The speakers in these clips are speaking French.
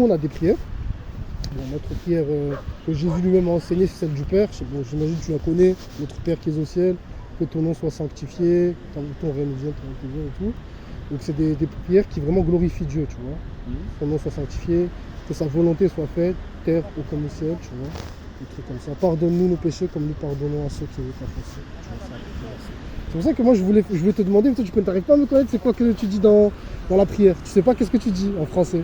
On a des prières. Bon, notre prière que Jésus lui-même a enseignée, c'est celle du Père. Bon, j'imagine que tu la connais. Notre Père qui est aux cieux, que ton nom soit sanctifié, que ton règne vienne, ton règne vienne et tout. Donc c'est des prières qui vraiment glorifient Dieu, tu vois. Que ton nom soit sanctifié, que sa volonté soit faite, terre ou comme le ciel, tu vois. Des trucs comme ça. Pardonne-nous nos péchés comme nous pardonnons à ceux qui nous offensent. C'est pour ça que moi je voulais te demander, mais toi tu n'arrives pas à me connaître, c'est quoi que tu dis dans la prière. Tu sais pas qu'est-ce que tu dis en français.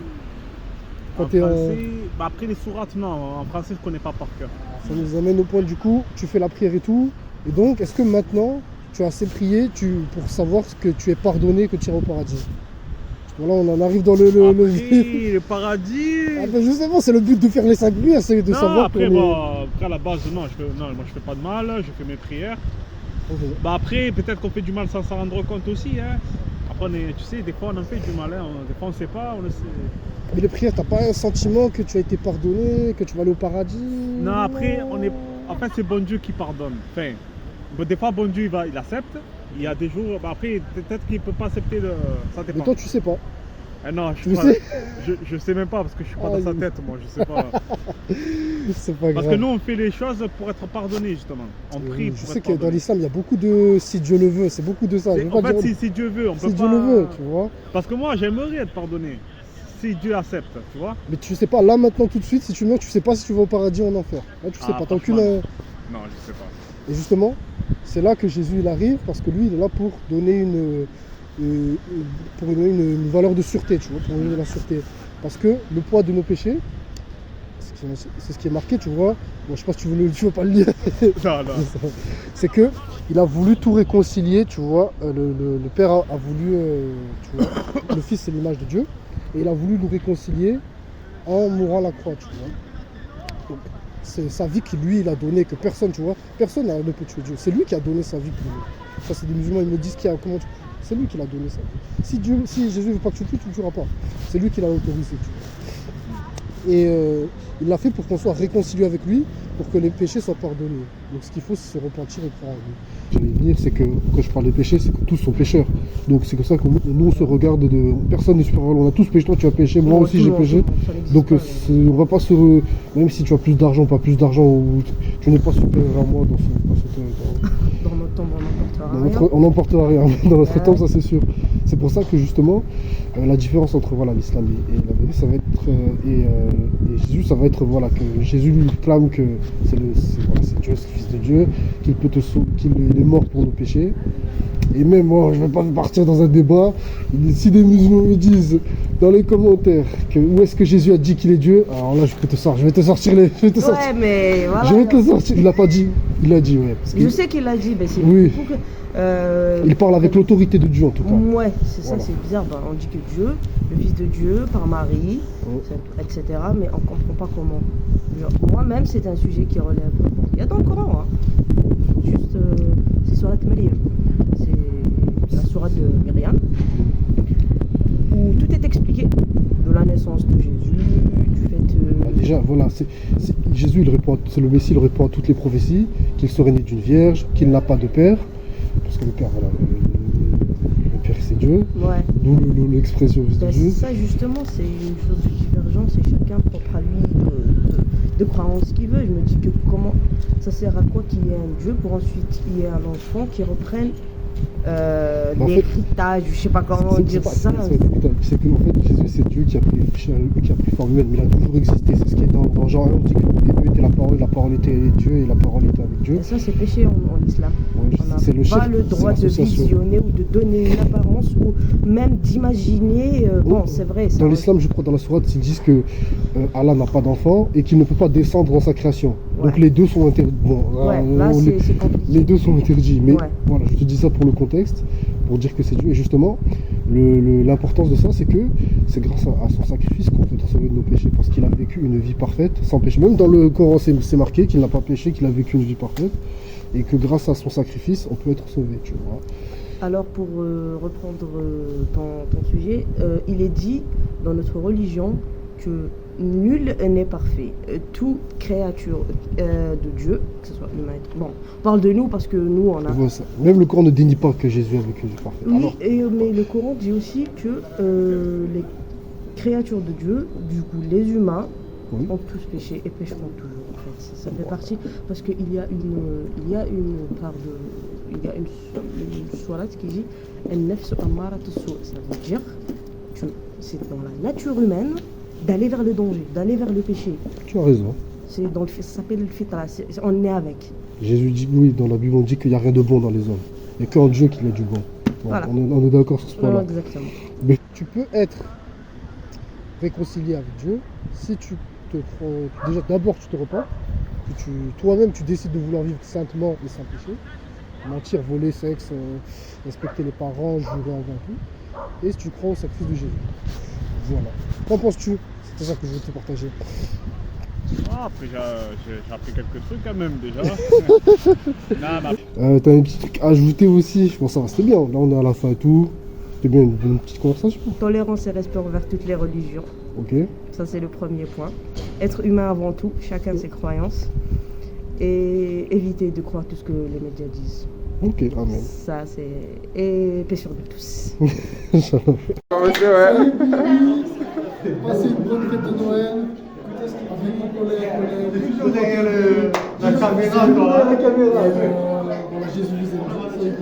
En français, bah après les sourates, non, en français je ne connais pas par cœur. Ça nous amène au point du coup, tu fais la prière et tout. Et donc, est-ce que maintenant, tu as assez prié pour savoir que tu es pardonné, que tu iras au paradis? Voilà, on en arrive dans le paradis. Ah ben justement, c'est le but de faire les 5 prières, c'est de savoir après, après à la base, non, moi je fais pas de mal, je fais mes prières. Okay. Bah après, peut-être qu'on fait du mal sans s'en rendre compte aussi. Hein. Après, tu sais, des fois on en fait du mal, hein. Des fois on sait pas, on le sait. Mais les prières, t'as pas un sentiment que tu as été pardonné, que tu vas aller au paradis? Non, après, en fait, c'est bon Dieu qui pardonne. Enfin, des fois, bon Dieu, il accepte. Il y a des jours, bah après, peut-être qu'il peut pas accepter ça dépend. Mais toi, tu sais pas. Non, je sais même pas parce que je suis pas dans sa tête, moi, je sais pas. C'est pas grave. Parce que nous, on fait les choses pour être pardonnés, justement. On prie pour Je sais que dans l'islam, il y a beaucoup de si Dieu le veut, c'est beaucoup de ça. En fait, si Dieu veut, on peut pas. Si Dieu le veut, tu vois. Parce que moi, j'aimerais être pardonné. Si Dieu accepte, tu vois. Mais tu sais pas, là maintenant tout de suite, si tu meurs, tu sais pas si tu vas au paradis ou en enfer. Là tu sais pas, t'as aucune. Non, je sais pas. Et justement, c'est là que Jésus il arrive, parce que lui il est là pour donner une valeur de sûreté, tu vois, pour donner de la sûreté. Parce que le poids de nos péchés, c'est ce qui est marqué, tu vois. Bon, je sais pas si tu veux pas le lire. Non. C'est que il a voulu tout réconcilier, tu vois. Le Père a voulu, tu vois, le Fils c'est l'image de Dieu. Et il a voulu nous réconcilier en mourant à la croix, tu vois. Donc, c'est sa vie qu'il lui il a donnée, que personne, tu vois, personne ne peut tuer Dieu. C'est lui qui a donné sa vie pour nous. Ça, c'est des musulmans, ils me disent comment c'est lui qui l'a donné sa vie. Si Jésus ne veut pas que tu le tues, tu ne le tueras pas. C'est lui qui l'a autorisé, tu vois. Et il l'a fait pour qu'on soit réconcilié avec lui, pour que les péchés soient pardonnés. Donc ce qu'il faut, c'est se repentir et croire en lui. Ce que je veux dire, c'est que quand je parle des péchés, c'est que tous sont pécheurs. Donc c'est comme ça que nous on se regarde de. Personne n'est supérieur. On a tous péché, toi tu as péché, moi aussi j'ai péché. Donc on va pas se. Même si tu as plus d'argent, pas plus d'argent, ou tu n'es pas supérieur à moi dans notre tombe, on n'emportera rien. Dans notre tombe, ça c'est sûr. C'est pour ça que justement, la différence entre l'islam et la vérité, ça va être. Et Jésus, ça va être que Jésus lui clame que c'est Dieu, c'est le Fils de Dieu, qu'il peut te sauver, qu'il est mort pour nos péchés. Et même moi, je ne vais pas partir dans un débat. Si des musulmans me disent dans les commentaires où est-ce que Jésus a dit qu'il est Dieu, alors là je vais te sortir les. Ouais, mais voilà. Je vais te sortir. Il l'a pas dit. Il a dit, ouais. Je sais qu'il l'a dit, mais c'est oui. Il parle avec l'autorité de Dieu en tout cas. Ouais, c'est ça, c'est bizarre. On dit que Dieu, le Fils de Dieu, par Marie, etc. Mais on ne comprend pas comment. Moi-même, c'est un sujet qui relève. Il y a dans le Coran, hein. Juste, c'est Surat Maryam. C'est la Surat de Myriam, où tout est expliqué de la naissance de Jésus, du fait. Déjà, voilà, Jésus, c'est le Messie, il répond à toutes les prophéties, qu'il serait né d'une vierge, qu'il n'a pas de père. Parce que le Père, le Père c'est Dieu, ouais. D'où l'expression de Dieu. Ça justement, c'est une chose de divergence, c'est chacun propre à lui de croire en ce qu'il veut. Je me dis que comment ça sert à quoi qu'il y ait un Dieu pour ensuite qu'il y ait un enfant qui reprenne l'héritage, je sais pas comment dire ça. C'est que en fait Jésus c'est Dieu qui a pris forme humaine, mais il a toujours existé. C'est ce qui est dans Jean 1, on dit qu'au début était la parole était Dieu et la parole était avec Dieu. Et ça c'est péché en islam. Ouais, on n'a pas le droit de visionner ou de donner une apparence ou même d'imaginer. C'est vrai. Dans l'islam, je crois, dans la sourate, ils disent que Allah n'a pas d'enfant et qu'il ne peut pas descendre dans sa création. Ouais. Donc les deux sont interdits. Bon, les deux sont interdits. Mais voilà, je te dis ça pour le contexte, pour dire que c'est Dieu. Et justement, l'importance de ça, c'est que c'est grâce à son sacrifice qu'on peut être sauvé de nos péchés, parce qu'il a vécu une vie parfaite, sans péché. Même dans le Coran, c'est marqué qu'il n'a pas péché, qu'il a vécu une vie parfaite, et que grâce à son sacrifice, on peut être sauvé, tu vois. Alors pour reprendre ton sujet, il est dit dans notre religion que nul n'est parfait. Toute créature de Dieu, que ce soit humain. Bon, on parle de nous parce que nous on a. Ça. Même le Coran ne dénie pas que Jésus a vécu une vie parfaite. Oui, mais le Coran dit aussi que créature de Dieu, du coup les humains Oui. ont tous péché et pécheront toujours en fait. Ça fait partie parce qu'il y a une part de, il y a une sourate qui dit An-nafsu ammaratu as-su'. Ça veut dire que c'est dans la nature humaine d'aller vers le danger, d'aller vers le péché. Tu as raison. C'est dans ça s'appelle le fitra, on est avec. Jésus dit, oui, dans la Bible, on dit qu'il n'y a rien de bon dans les hommes. Il n'y a qu'en Dieu qu'il y a du bon. Bon, Voilà. on est d'accord sur ce point-là. Exactement. Mais tu peux être réconcilié avec Dieu si tu te crois. Déjà, d'abord, tu te repens, que toi-même, tu décides de vouloir vivre saintement et sans péché. Mentir, voler, sexe, respecter les parents, jurer avant tout. Et si tu crois au sacrifice de Jésus. Voilà. Qu'en penses-tu? C'est ça que je veux te partager. Ah, après, j'ai appris quelques trucs quand même déjà. Non, mais T'as un petit truc à ajouter aussi. Bon, ça va, c'était bien. Là, on est à la fin et tout. C'était bien une petite conversation. Tolérance et respect envers toutes les religions. Ok. Ça, c'est le premier point. Être humain avant tout, chacun ses croyances. Et éviter de croire tout ce que les médias disent. Ok, amen. Ça, c'est. Et paix sur nous tous. Passez une bonne fête de Noël. Avec mon collègue. La caméra, toi. Voilà, Jésus vous aime.